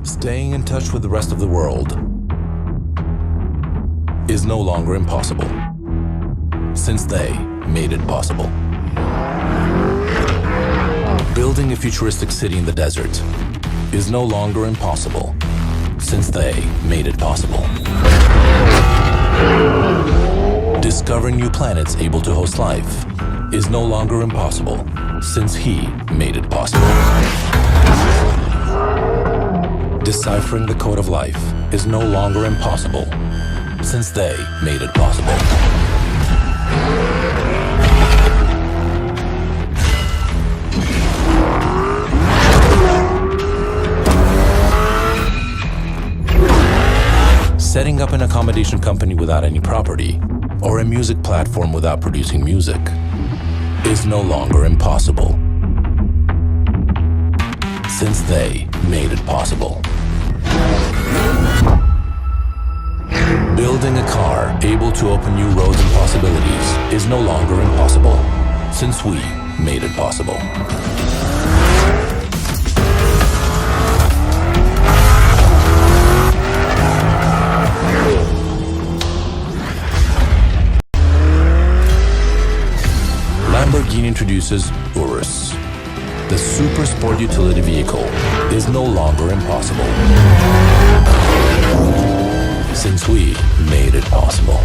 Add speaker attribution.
Speaker 1: Staying in touch with the rest of the world is no longer impossible, since they made it possible. Building a futuristic city in the desert is no longer impossible, since they made it possible. Discovering new planets able to host life is no longer impossible, since he made it possible. Deciphering the code of life is no longer impossible, since they made it possible. Setting up an accommodation company without any property, or a music platform without producing music, is no longer impossible, since they made it possible. Building a car able to open new roads and possibilities is no longer impossible, since we made it possible. Lamborghini introduces Urus. The super sport utility vehicle is no longer impossible, since we made it possible.